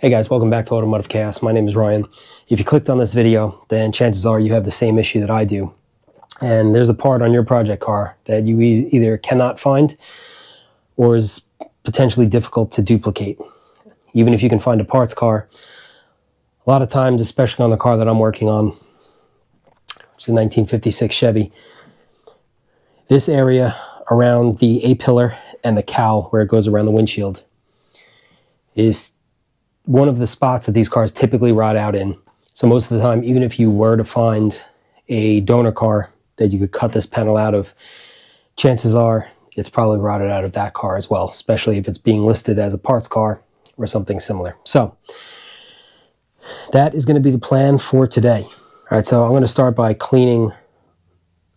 Hey guys, welcome back to Automotive Chaos. My name is Ryan. If you clicked on this video, then chances are you have the same issue that I do. And there's a part on your project car that you either cannot find or is potentially difficult to duplicate. Even if you can find a parts car, a lot of times, especially on the car that I'm working on, which is a 1956 Chevy, this area around the A-pillar and the cowl where it goes around the windshield is one of the spots that these cars typically rot out in. So most of the time, even if you were to find a donor car that you could cut this panel out of, chances are it's probably rotted out of that car as well, especially if it's being listed as a parts car or something similar. So that is going to be the plan for today. All right, so I'm going to start by cleaning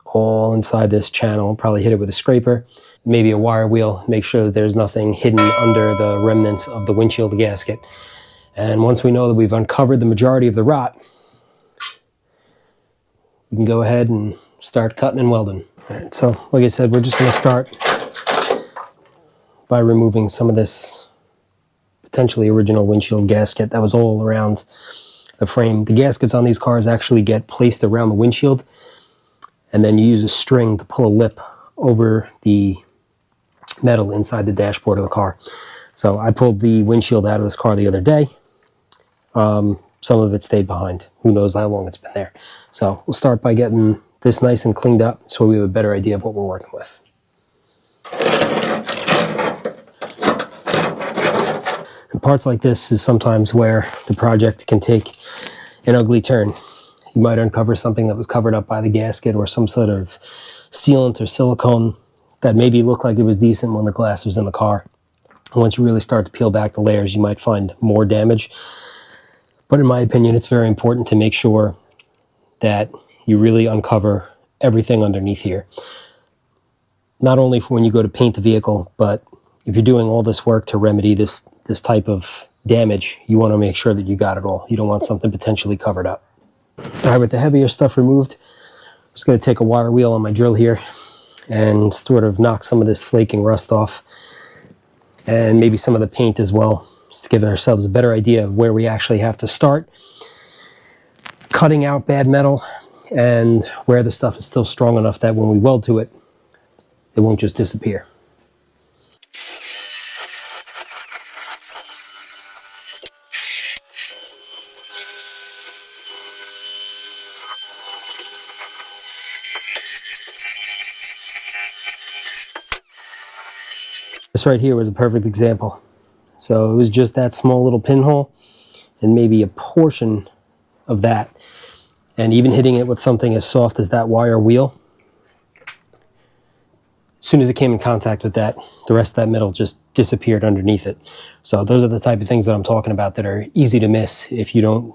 all inside this channel, probably hit it with a scraper, maybe a wire wheel, make sure that there's nothing hidden under the remnants of the windshield gasket. And once we know that we've uncovered the majority of the rot, we can go ahead and start cutting and welding. All right, so like I said, we're just going to start by removing some of this potentially original windshield gasket that was all around the frame. The gaskets on these cars actually get placed around the windshield, and then you use a string to pull a lip over the metal inside the dashboard of the car. So I pulled the windshield out of this car the other day. Some of it stayed behind. Who knows how long it's been there. So we'll start by getting this nice and cleaned up so we have a better idea of what we're working with. And parts like this is sometimes where the project can take an ugly turn. You might uncover something that was covered up by the gasket or some sort of sealant or silicone that maybe looked like it was decent when the glass was in the car. And once you really start to peel back the layers, you might find more damage. But in my opinion, it's very important to make sure that you really uncover everything underneath here. Not only for when you go to paint the vehicle, but if you're doing all this work to remedy this type of damage, you want to make sure that you got it all. You don't want something potentially covered up. All right, with the heavier stuff removed, I'm just going to take a wire wheel on my drill here and sort of knock some of this flaking rust off, and maybe some of the paint as well, just to give ourselves a better idea of where we actually have to start cutting out bad metal and where the stuff is still strong enough that when we weld to it, it won't just disappear. This right here was a perfect example. So it was just that small little pinhole and maybe a portion of that. And even hitting it with something as soft as that wire wheel, as soon as it came in contact with that, the rest of that metal just disappeared underneath it. So those are the type of things that I'm talking about that are easy to miss if you don't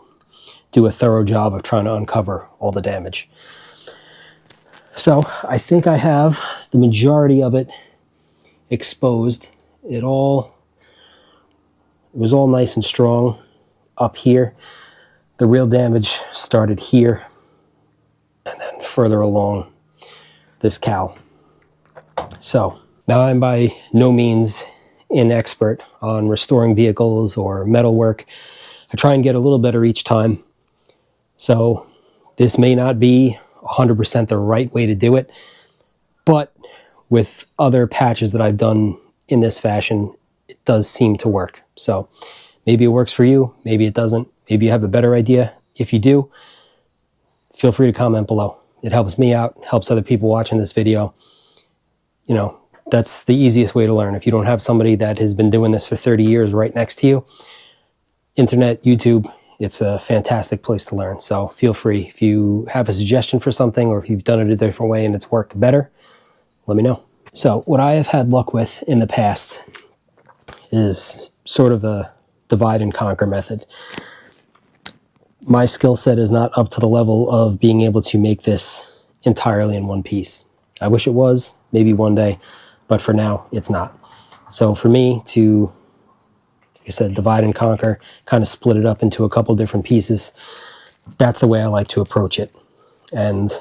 do a thorough job of trying to uncover all the damage. So I think I have the majority of it exposed. It was all nice and strong up here. The real damage started here and then further along this cowl. So now I'm by no means an expert on restoring vehicles or metal work. I try and get a little better each time. So this may not be 100% the right way to do it, but with other patches that I've done in this fashion, it does seem to work. So maybe it works for you, maybe it doesn't. Maybe you have a better idea. If you do, feel free to comment below. It helps me out, helps other people watching this video. You know, that's the easiest way to learn. If you don't have somebody that has been doing this for 30 years right next to you, internet, YouTube, it's a fantastic place to learn. So feel free. If you have a suggestion for something or if you've done it a different way and it's worked better, let me know. So what I have had luck with in the past is sort of a divide and conquer method. My skill set is not up to the level of being able to make this entirely in one piece. I wish it was, maybe one day, but for now, it's not. So for me to, like I said, divide and conquer, kind of split it up into a couple different pieces, that's the way I like to approach it. And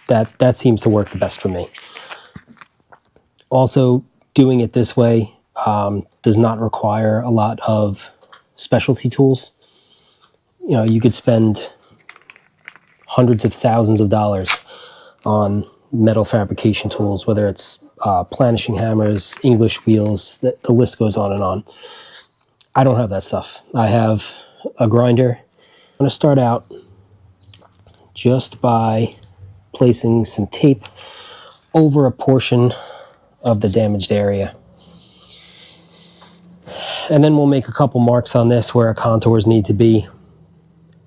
that seems to work the best for me. Also, doing it this way does not require a lot of specialty tools. You know, you could spend hundreds of thousands of dollars on metal fabrication tools, whether it's planishing hammers, English wheels, the list goes on and on. I don't have that stuff. I have a grinder. I'm going to start out just by placing some tape over a portion of the damaged area. And then we'll make a couple marks on this where our contours need to be.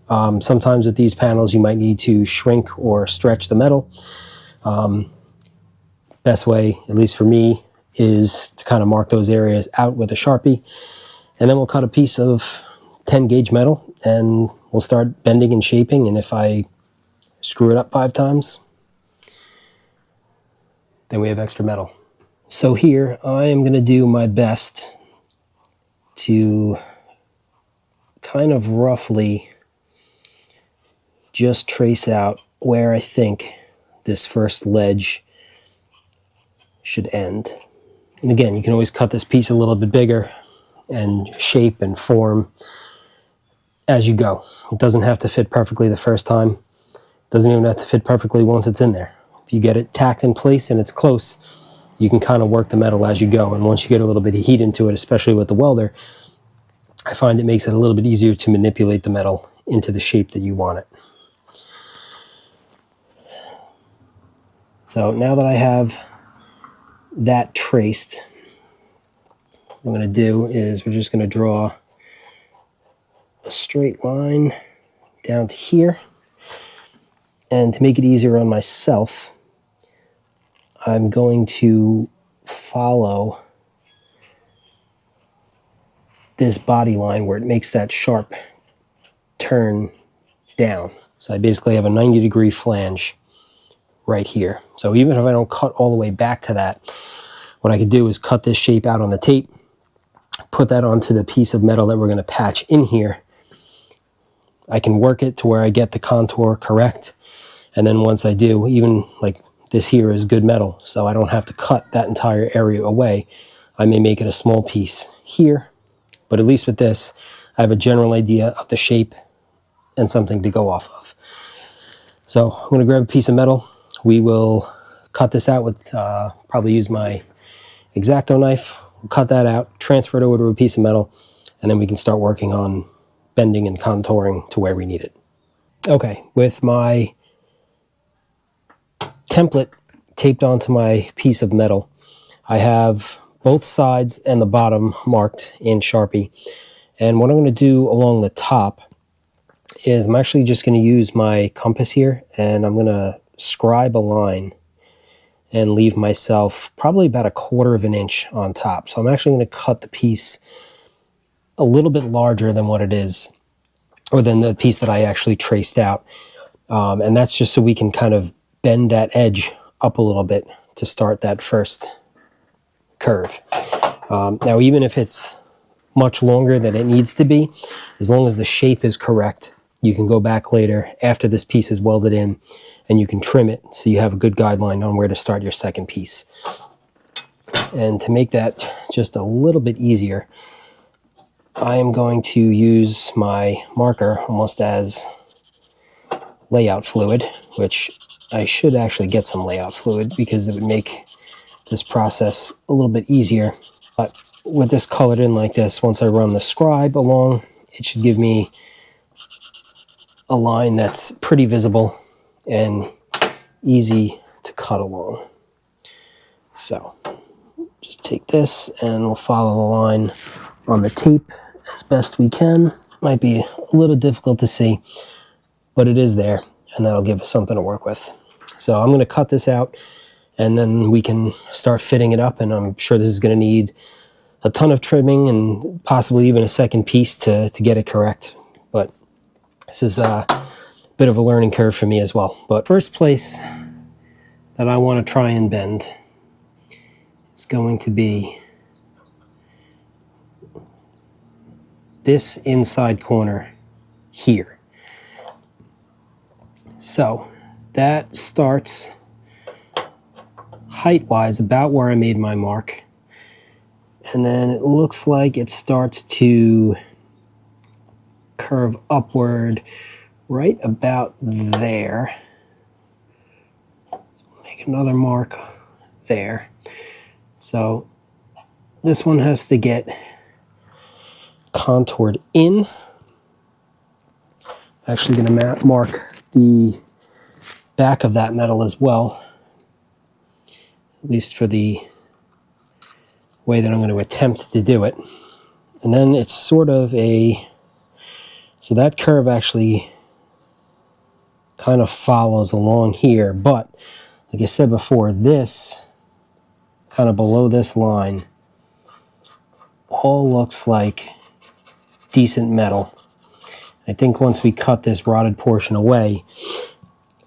Sometimes with these panels you might need to shrink or stretch the metal. Best way, at least for me, is to kind of mark those areas out with a Sharpie. And then we'll cut a piece of 10 gauge metal and we'll start bending and shaping. And if I screw it up 5 times, then we have extra metal. So here I am going to do my best to kind of roughly just trace out where I think this first ledge should end. And again, you can always cut this piece a little bit bigger and shape and form as you go. It doesn't have to fit perfectly the first time. It doesn't even have to fit perfectly once it's in there. If you get it tacked in place and it's close, you can kind of work the metal as you go. And once you get a little bit of heat into it, especially with the welder, I find it makes it a little bit easier to manipulate the metal into the shape that you want it. So now that I have that traced, what I'm going to do is we're just going to draw a straight line down to here. And to make it easier on myself, I'm going to follow this body line where it makes that sharp turn down. So I basically have a 90-degree flange right here. So even if I don't cut all the way back to that, what I could do is cut this shape out on the tape, put that onto the piece of metal that we're going to patch in here. I can work it to where I get the contour correct. And then once I do, even like this here is good metal, so I don't have to cut that entire area away. I may make it a small piece here, but at least with this, I have a general idea of the shape and something to go off of. So I'm going to grab a piece of metal. We will cut this out with, probably use my X-Acto knife. We'll cut that out, transfer it over to a piece of metal, and then we can start working on bending and contouring to where we need it. Okay, with my template taped onto my piece of metal, I have both sides and the bottom marked in Sharpie. And what I'm going to do along the top is I'm actually just going to use my compass here, and I'm going to scribe a line and leave myself probably about 1/4 of an inch on top. So I'm actually going to cut the piece a little bit larger than what it is, or than the piece that I actually traced out. And that's just so we can kind of bend that edge up a little bit to start that first curve. Now, even if it's much longer than it needs to be, as long as the shape is correct, you can go back later after this piece is welded in and you can trim it so you have a good guideline on where to start your second piece. And to make that just a little bit easier, I am going to use my marker almost as layout fluid, which I should actually get some layout fluid because it would make this process a little bit easier. But with this colored in like this, once I run the scribe along, it should give me a line that's pretty visible and easy to cut along. So just take this and we'll follow the line on the tape as best we can. Might be a little difficult to see, but it is there, and that'll give us something to work with. So I'm going to cut this out, and then we can start fitting it up, and I'm sure this is going to need a ton of trimming and possibly even a second piece to get it correct. But this is a bit of a learning curve for me as well. But first place that I want to try and bend is going to be this inside corner here. So that starts height-wise about where I made my mark. And then it looks like it starts to curve upward right about there. Make another mark there. So this one has to get contoured in. I'm actually going to mark the back of that metal as well, at least for the way that I'm going to attempt to do it. And then it's sort of a, so that curve actually kind of follows along here, but like I said before, this kind of below this line all looks like decent metal. I think once we cut this rotted portion away,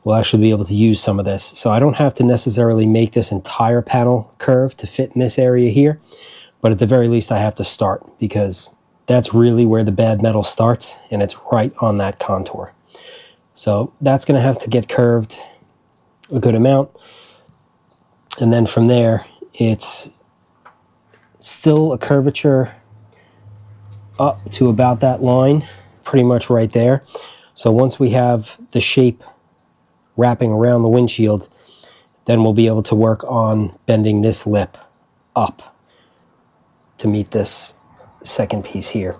we'll actually be able to use some of this. So I don't have to necessarily make this entire panel curve to fit in this area here, but at the very least I have to start, because that's really where the bad metal starts, and it's right on that contour. So that's going to have to get curved a good amount, and then from there it's still a curvature up to about that line, pretty much right there. So once we have the shape wrapping around the windshield, then we'll be able to work on bending this lip up to meet this second piece here.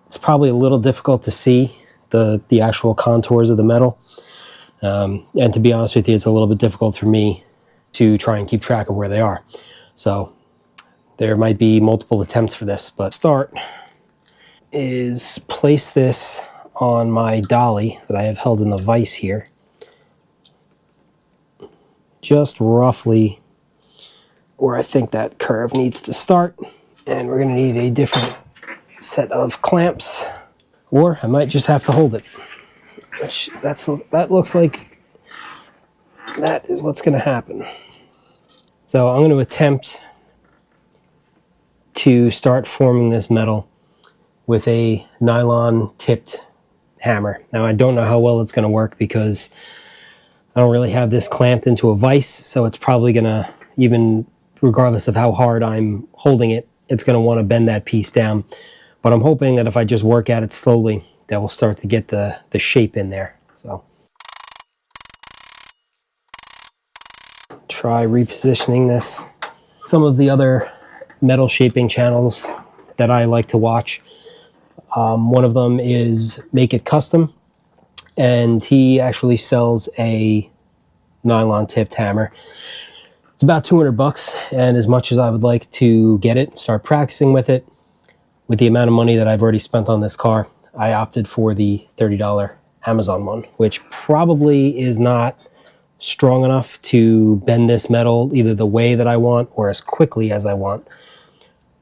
It's probably a little difficult to see the actual contours of the metal, and to be honest with you, it's a little bit difficult for me to try and keep track of where they are. So there might be multiple attempts for this, but start is place this on my dolly that I have held in the vise here, just roughly where I think that curve needs to start. And we're going to need a different set of clamps, or I might just have to hold it, which that looks like that is what's going to happen. So I'm going to attempt to start forming this metal with a nylon tipped hammer. Now I don't know how well it's going to work because I don't really have this clamped into a vise, so it's probably going to, even regardless of how hard I'm holding it, it's going to want to bend that piece down. But I'm hoping that if I just work at it slowly, that will start to get the shape in there. So try repositioning this. Some of the other metal shaping channels that I like to watch, one of them is Make It Custom, and he actually sells a nylon tipped hammer. It's about 200 bucks, and as much as I would like to get it and start practicing with it, with the amount of money that I've already spent on this car, I opted for the $30 Amazon one, which probably is not strong enough to bend this metal either the way that I want or as quickly as I want.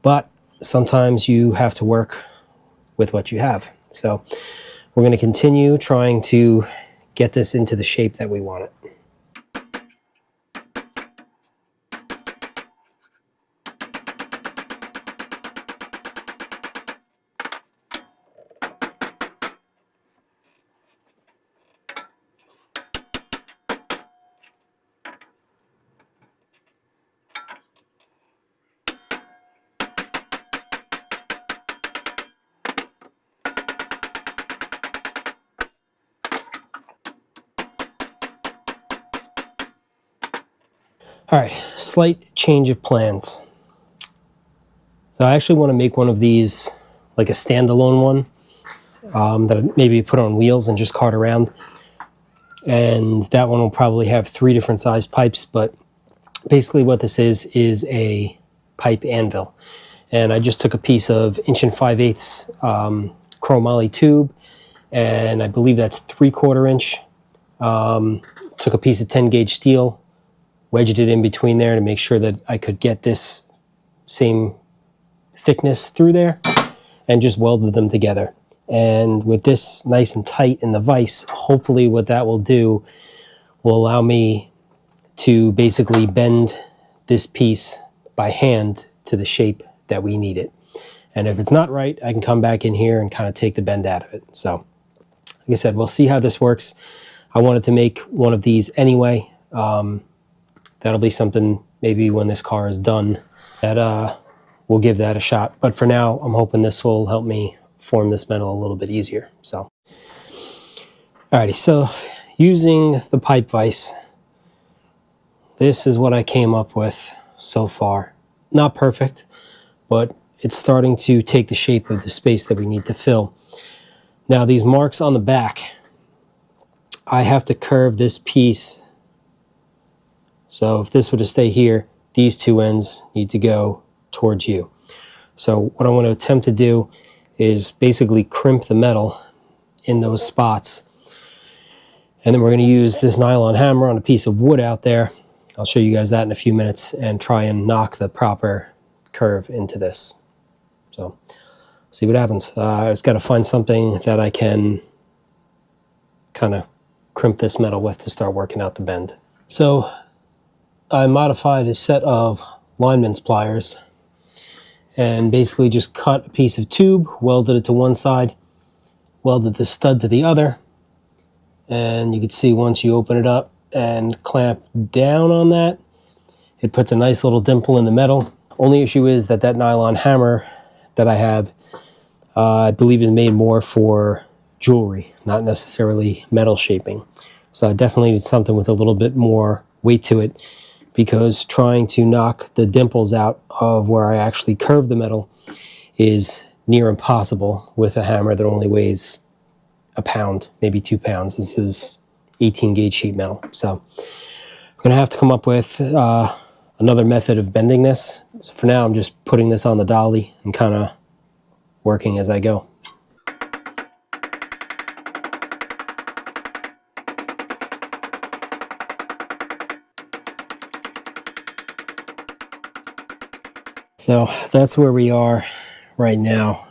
But sometimes you have to work with what you have. So we're going to continue trying to get this into the shape that we want it. All right, slight change of plans. So I actually want to make one of these like a standalone one that maybe put on wheels and just cart around. And that one will probably have 3 different size pipes, but basically what this is a pipe anvil. And I just took a piece of 1 5/8 chromoly tube, and I believe that's 3/4 inch. Took a piece of 10 gauge steel, wedged it in between there to make sure that I could get this same thickness through there, and just welded them together. And with this nice and tight in the vise, hopefully what that will do will allow me to basically bend this piece by hand to the shape that we need it. And if it's not right, I can come back in here and kind of take the bend out of it. So like I said, we'll see how this works. I wanted to make one of these anyway. That'll be something maybe when this car is done that we'll give that a shot. But for now, I'm hoping this will help me form this metal a little bit easier. So, alrighty, so using the pipe vise, this is what I came up with so far. Not perfect, but it's starting to take the shape of the space that we need to fill. Now these marks on the back, I have to curve this piece. So if this were to stay here, these two ends need to go towards you. So what I want to attempt to do is basically crimp the metal in those spots. And then we're going to use this nylon hammer on a piece of wood out there. I'll show you guys that in a few minutes and try and knock the proper curve into this. So see what happens. I just got to find something that I can kind of crimp this metal with to start working out the bend. So I modified a set of lineman's pliers and basically just cut a piece of tube, welded it to one side, welded the stud to the other, and you can see once you open it up and clamp down on that, it puts a nice little dimple in the metal. Only issue is that that nylon hammer that I have, I believe is made more for jewelry, not necessarily metal shaping. So I definitely need something with a little bit more weight to it, because trying to knock the dimples out of where I actually curve the metal is near impossible with a hammer that only weighs a pound, maybe 2 pounds. This is 18 gauge sheet metal. So I'm gonna have to come up with another method of bending this. So for now, I'm just putting this on the dolly and kind of working as I go. So that's where we are right now.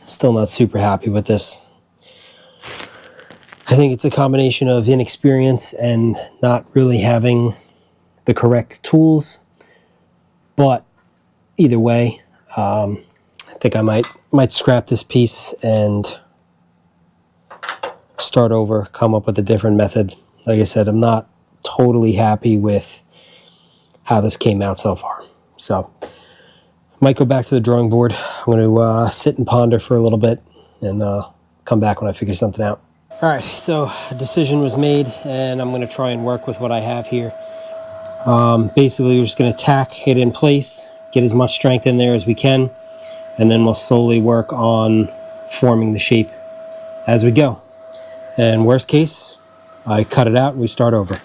Still not super happy with this. I think it's a combination of inexperience and not really having the correct tools. But either way, I think I might scrap this piece and start over, come up with a different method. Like I said, I'm not totally happy with how this came out so far. So might go back to the drawing board. I'm going to sit and ponder for a little bit and come back when I figure something out. All right, so a decision was made, and I'm going to try and work with what I have here. Basically, we're just going to tack it in place, get as much strength in there as we can, and then we'll slowly work on forming the shape as we go. And worst case, I cut it out and we start over.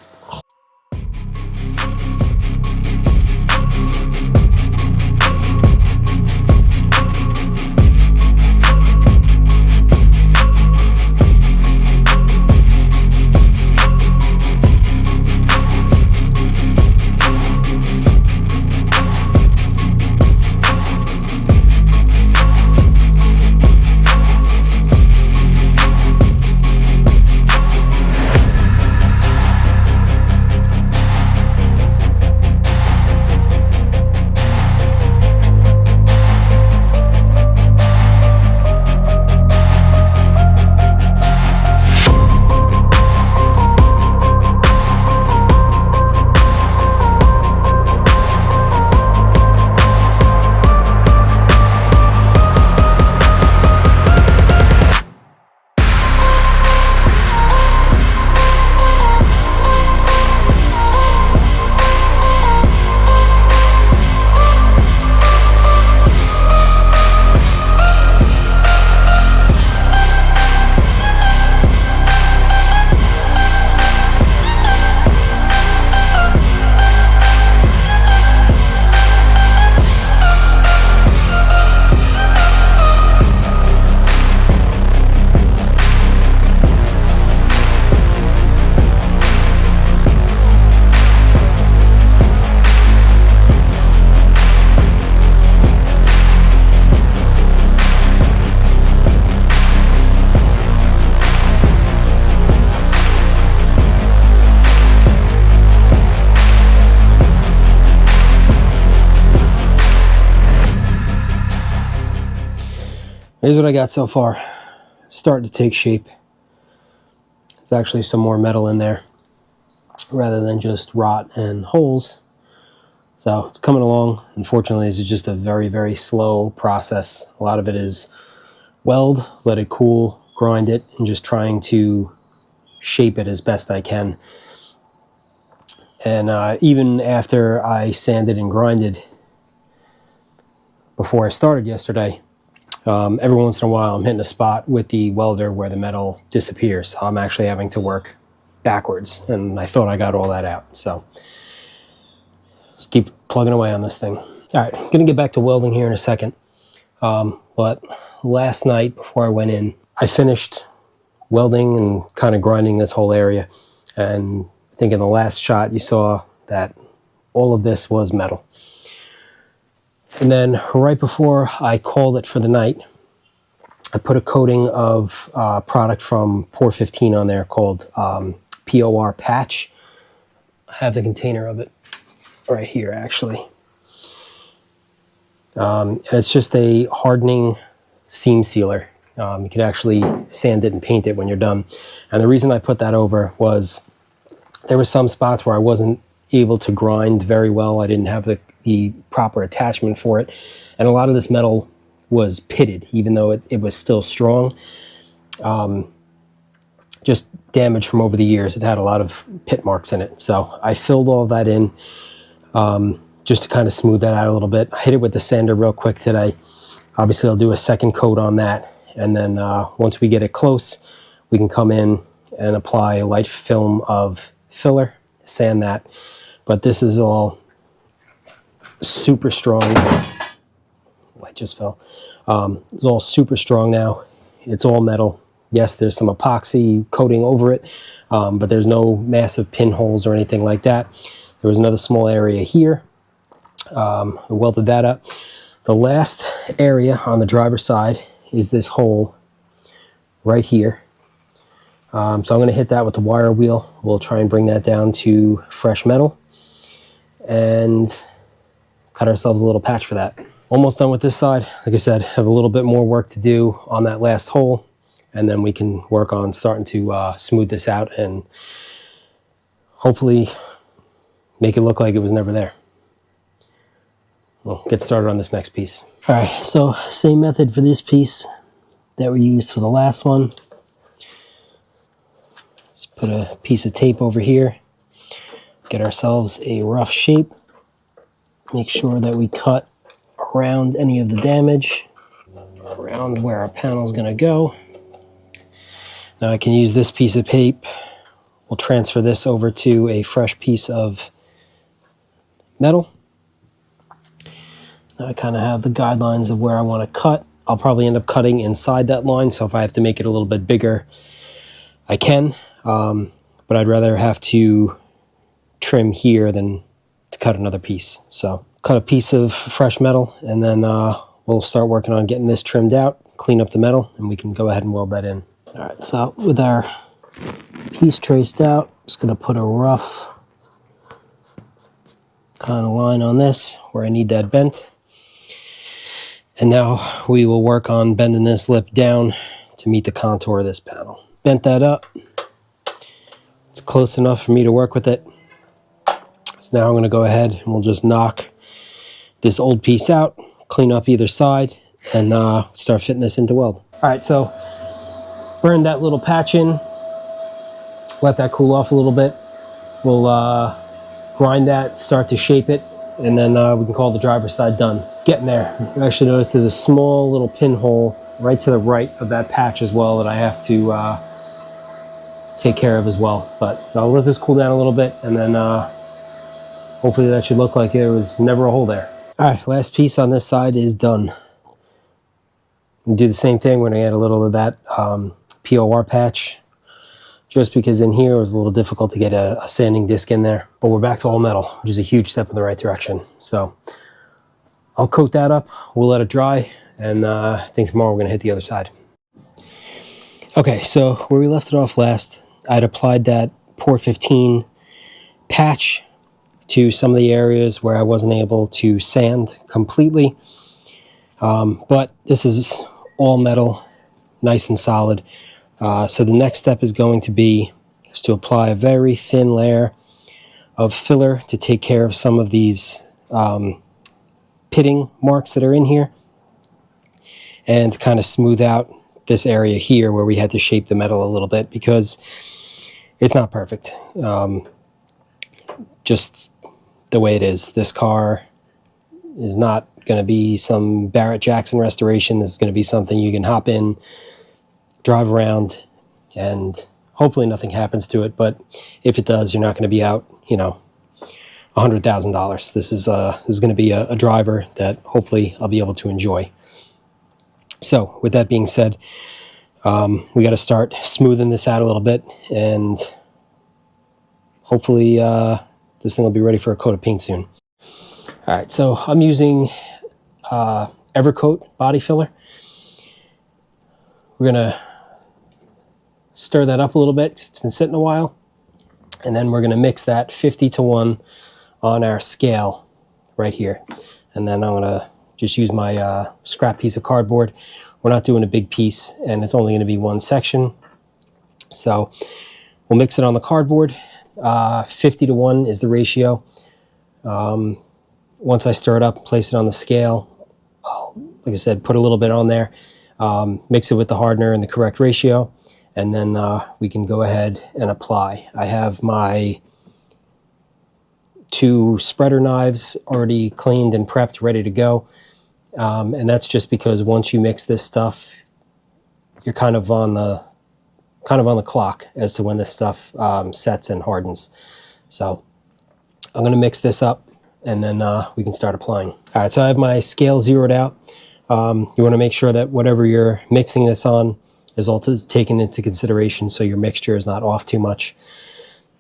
Here's what I got so far. Starting to take shape. There's actually some more metal in there rather than just rot and holes. So it's coming along. Unfortunately, this is just a very, very slow process. A lot of it is weld, let it cool, grind it, and just trying to shape it as best I can. And even after I sanded and grinded before I started yesterday, every once in a while I'm hitting a spot with the welder where the metal disappears. So I'm actually having to work backwards, and I thought I got all that out. So just keep plugging away on this thing. All right, I'm gonna get back to welding here in a second. But last night before I went in, I finished welding and kind of grinding this whole area. And I think in the last shot you saw that all of this was metal. And then right before I called it for the night, I put a coating of product from Pour 15 on there called POR patch. I have the container of it right here, actually. And it's just a hardening seam sealer. You can actually sand it and paint it when you're done. And the reason I put that over was there were some spots where I wasn't able to grind very well. I didn't have the proper attachment for it. And a lot of this metal was pitted, even though it was still strong. Just damage from over the years. It had a lot of pit marks in it. So I filled all that in just to kind of smooth that out a little bit. I hit it with the sander real quick today. Obviously, I'll do a second coat on that. And then once we get it close, we can come in and apply a light film of filler, sand that. But this is all super strong. Light just fell. It's all super strong now. It's all metal. Yes, there's some epoxy coating over it, but there's no massive pinholes or anything like that. There was another small area here. I welded that up. The last area on the driver's side is this hole right here. So I'm going to hit that with the wire wheel. We'll try and bring that down to fresh metal and cut ourselves a little patch for that. Almost done with this side. Like I said, have a little bit more work to do on that last hole, and then we can work on starting to smooth this out and hopefully make it look like it was never there. We'll get started on this next piece. All right, so same method for this piece that we used for the last one. Just put a piece of tape over here, get ourselves a rough shape, make sure that we cut around any of the damage, around where our panel is going to go. Now I can use this piece of tape. We'll transfer this over to a fresh piece of metal. Now I kind of have the guidelines of where I want to cut. I'll probably end up cutting inside that line, so if I have to make it a little bit bigger, I can. But I'd rather have to trim here than to cut another piece. So cut a piece of fresh metal, and then we'll start working on getting this trimmed out, clean up the metal, and we can go ahead and weld that in. All right, so with our piece traced out, just going to put a rough kind of line on this where I need that bent. And now we will work on bending this lip down to meet the contour of this panel. Bent that up. It's close enough for me to work with it. So now I'm going to go ahead and we'll just knock this old piece out, clean up either side, and start fitting this into weld. All right, so burn that little patch in. Let that cool off a little bit. We'll grind that, start to shape it, and then we can call the driver's side done. Getting there. You actually notice there's a small little pinhole right to the right of that patch as well that I have to take care of as well. But I'll let this cool down a little bit, and then hopefully that should look like there was never a hole there. All right, last piece on this side is done. We'll do the same thing. We're going to add a little of that POR patch, just because in here it was a little difficult to get a sanding disc in there. But we're back to all metal, which is a huge step in the right direction. So I'll coat that up, we'll let it dry, and I think tomorrow we're going to hit the other side. Okay, so where we left it off last, I'd applied that Pour 15 patch to some of the areas where I wasn't able to sand completely. But this is all metal, nice and solid. So the next step is going to be to apply a very thin layer of filler to take care of some of these pitting marks that are in here, and to kind of smooth out this area here where we had to shape the metal a little bit because it's not perfect. Just the way it is. This car is not going to be some Barrett Jackson restoration. This is going to be something you can hop in, drive around, and hopefully nothing happens to it. But if it does, you're not going to be out, you know, $100,000. This is going to be a driver that hopefully I'll be able to enjoy. So with that being said, we got to start smoothing this out a little bit, and hopefully this thing will be ready for a coat of paint soon. All right, so I'm using Evercoat body filler. We're gonna stir that up a little bit because it's been sitting a while, and then we're gonna mix that 50-to-1 on our scale right here. And then I'm gonna just use my scrap piece of cardboard. We're not doing a big piece, and it's only gonna be one section. So we'll mix it on the cardboard. 50-to-1 is the ratio. Once I stir it up, place it on the scale. Like I said, put a little bit on there, mix it with the hardener in the correct ratio, and then we can go ahead and apply. I have my 2 spreader knives already cleaned and prepped, ready to go. And that's just because once you mix this stuff, you're kind of on the clock as to when this stuff sets and hardens. So I'm going to mix this up, and then we can start applying. All right, so I have my scale zeroed out. You want to make sure that whatever you're mixing this on is also taken into consideration so your mixture is not off too much.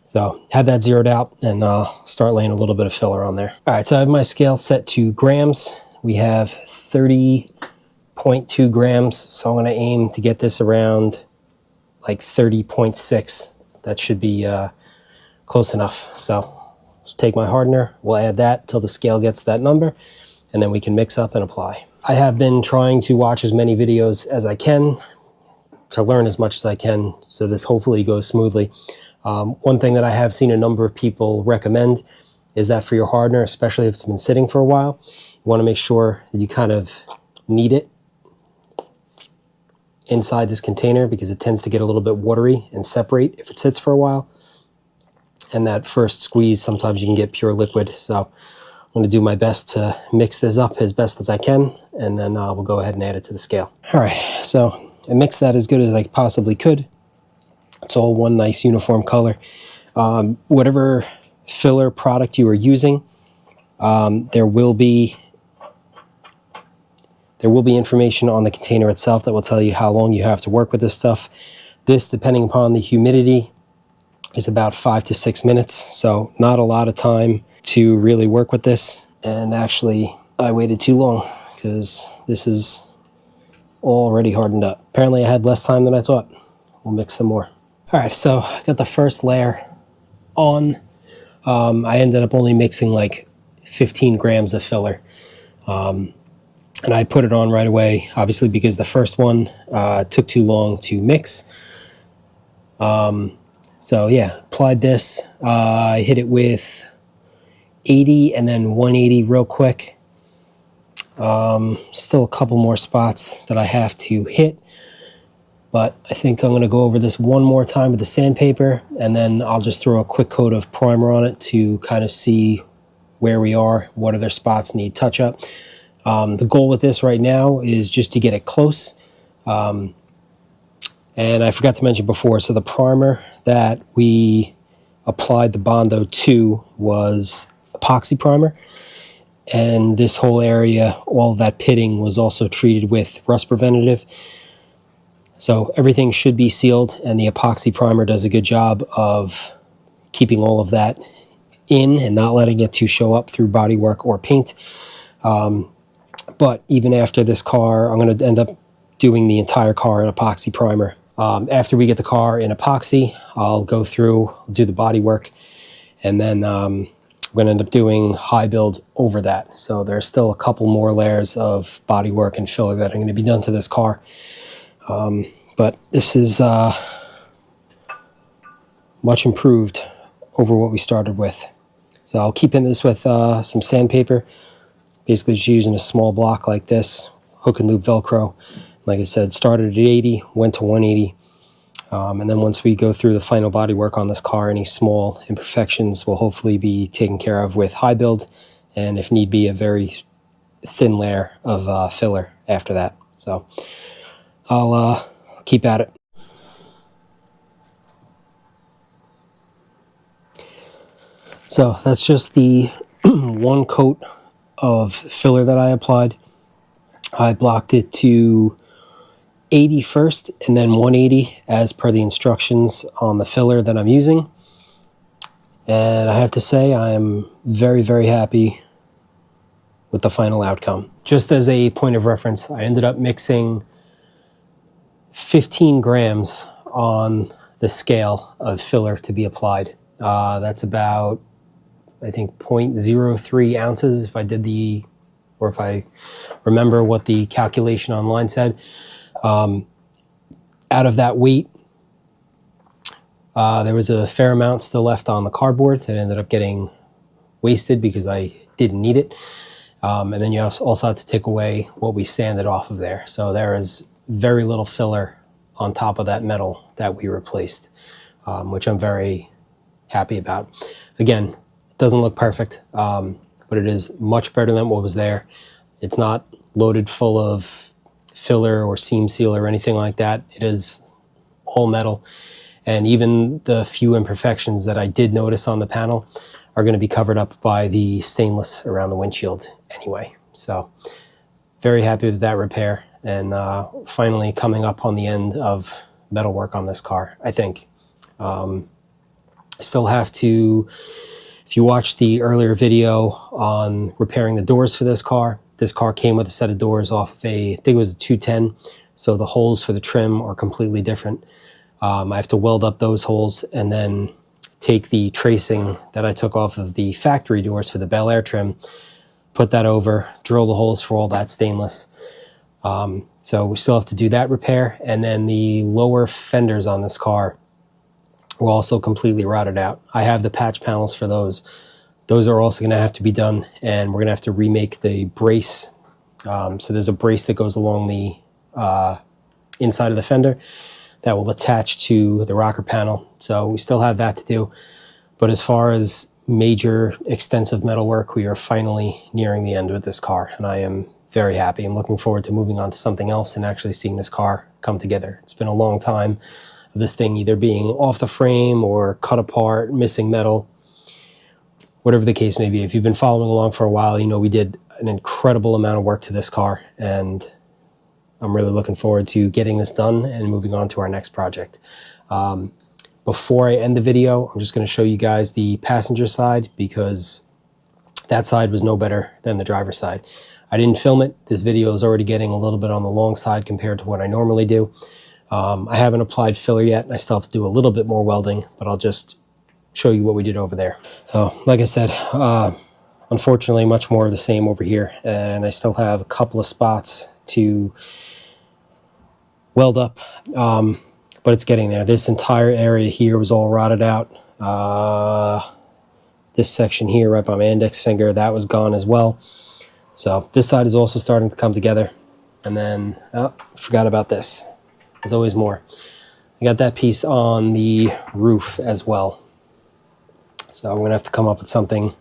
So have that zeroed out, and start laying a little bit of filler on there. All right, so I have my scale set to grams. We have 30.2 grams, so I'm going to aim to get this around like 30.6. That should be close enough. So just take my hardener, we'll add that till the scale gets that number, and then we can mix up and apply. I have been trying to watch as many videos as I can to learn as much as I can, so this hopefully goes smoothly. One thing that I have seen a number of people recommend is that for your hardener, especially if it's been sitting for a while, you want to make sure that you kind of knead it inside this container, because it tends to get a little bit watery and separate if it sits for a while. And that first squeeze, sometimes you can get pure liquid. So I'm going to do my best to mix this up as best as I can, and then we'll go ahead and add it to the scale. All right, so I mixed that as good as I possibly could. It's all one nice uniform color. Whatever filler product you are using, there will be information on the container itself that will tell you how long you have to work with this stuff. This, depending upon the humidity, is about 5 to 6 minutes, so not a lot of time to really work with this. And actually, I waited too long because this is already hardened up. Apparently I had less time than I thought. We'll mix some more. All right, so I got the first layer on. I ended up only mixing like 15 grams of filler. And I put it on right away, obviously, because the first one took too long to mix. So yeah, applied this. I hit it with 80 and then 180 real quick. Still a couple more spots that I have to hit, but I think I'm going to go over this one more time with the sandpaper, and then I'll just throw a quick coat of primer on it to kind of see where we are, what other spots need touch up. The goal with this right now is just to get it close. And I forgot to mention before, so the primer that we applied the Bondo to was epoxy primer. And this whole area, all of that pitting was also treated with rust preventative. So everything should be sealed, and the epoxy primer does a good job of keeping all of that in and not letting it to show up through bodywork or paint. But even after this car, I'm going to end up doing the entire car in epoxy primer. After we get the car in epoxy, I'll go through, do the body work, and then we're going to end up doing high build over that. So there's still a couple more layers of body work and filler that are going to be done to this car. But this is much improved over what we started with. So I'll keep in this with some sandpaper, basically just using a small block like this, hook and loop Velcro. Like I said, started at 80, went to 180. And then once we go through the final body work on this car, any small imperfections will hopefully be taken care of with high build, and if need be, a very thin layer of filler after that. So I'll keep at it. So that's just the one coat of filler that I applied. I blocked it to 80 first and then 180 as per the instructions on the filler that I'm using. And I have to say I am very, very happy with the final outcome. Just as a point of reference, I ended up mixing 15 grams on the scale of filler to be applied. That's about, I think, 0.03 ounces if I did or if I remember what the calculation online said. Out of that weight, there was a fair amount still left on the cardboard that ended up getting wasted because I didn't need it. And then you also have to take away what we sanded off of there. So there is very little filler on top of that metal that we replaced, which I'm very happy about. Again, it doesn't look perfect, but it is much better than what was there. It's not loaded full of filler or seam seal or anything like that. It is all metal. And even the few imperfections that I did notice on the panel are going to be covered up by the stainless around the windshield anyway. So very happy with that repair, and finally coming up on the end of metal work on this car, I think. I still have to, if you watched the earlier video on repairing the doors for this car came with a set of doors off of I think it was a 210, so the holes for the trim are completely different. I have to weld up those holes and then take the tracing that I took off of the factory doors for the Bel Air trim, put that over, drill the holes for all that stainless. So we still have to do that repair, and then the lower fenders on this car were also completely rotted out. I have the patch panels for those. Those are also going to have to be done, and we're going to have to remake the brace. So there's a brace that goes along the inside of the fender that will attach to the rocker panel. So we still have that to do. But as far as major extensive metal work, we are finally nearing the end with this car, and I am very happy. I'm looking forward to moving on to something else and actually seeing this car come together. It's been a long time of this thing either being off the frame or cut apart, missing metal, whatever the case may be. If you've been following along for a while, you know we did an incredible amount of work to this car, and I'm really looking forward to getting this done and moving on to our next project. Before I end the video, I'm just going to show you guys the passenger side, because that side was no better than the driver's side. I didn't film it. This video is already getting a little bit on the long side compared to what I normally do. I haven't applied filler yet, and I still have to do a little bit more welding, but I'll just show you what we did over there. So, like I said, unfortunately, much more of the same over here, and I still have a couple of spots to weld up, but it's getting there. This entire area here was all rotted out. This section here right by my index finger, that was gone as well. So this side is also starting to come together. And then, oh, forgot about this. There's always more. I got that piece on the roof as well. So I'm gonna have to come up with something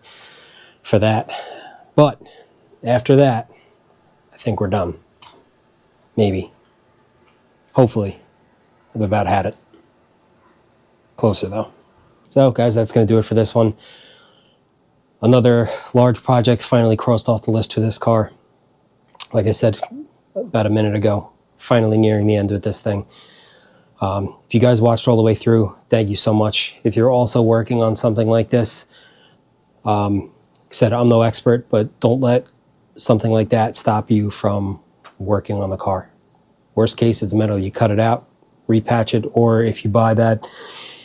for that. But after that, I think we're done. Maybe. Hopefully. I've about had it. Closer though. So guys, that's gonna do it for this one. Another large project finally crossed off the list for this car. Like I said about a minute ago, finally nearing the end with this thing. If you guys watched all the way through, thank you so much. If you're also working on something like this, like I said, I'm no expert, but don't let something like that stop you from working on the car. Worst case, it's metal. You cut it out, repatch it, or if you buy that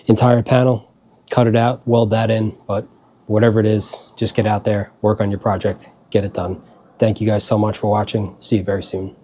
entire panel, cut it out, weld that in. But whatever it is, just get out there, work on your project, get it done. Thank you guys so much for watching. See you very soon.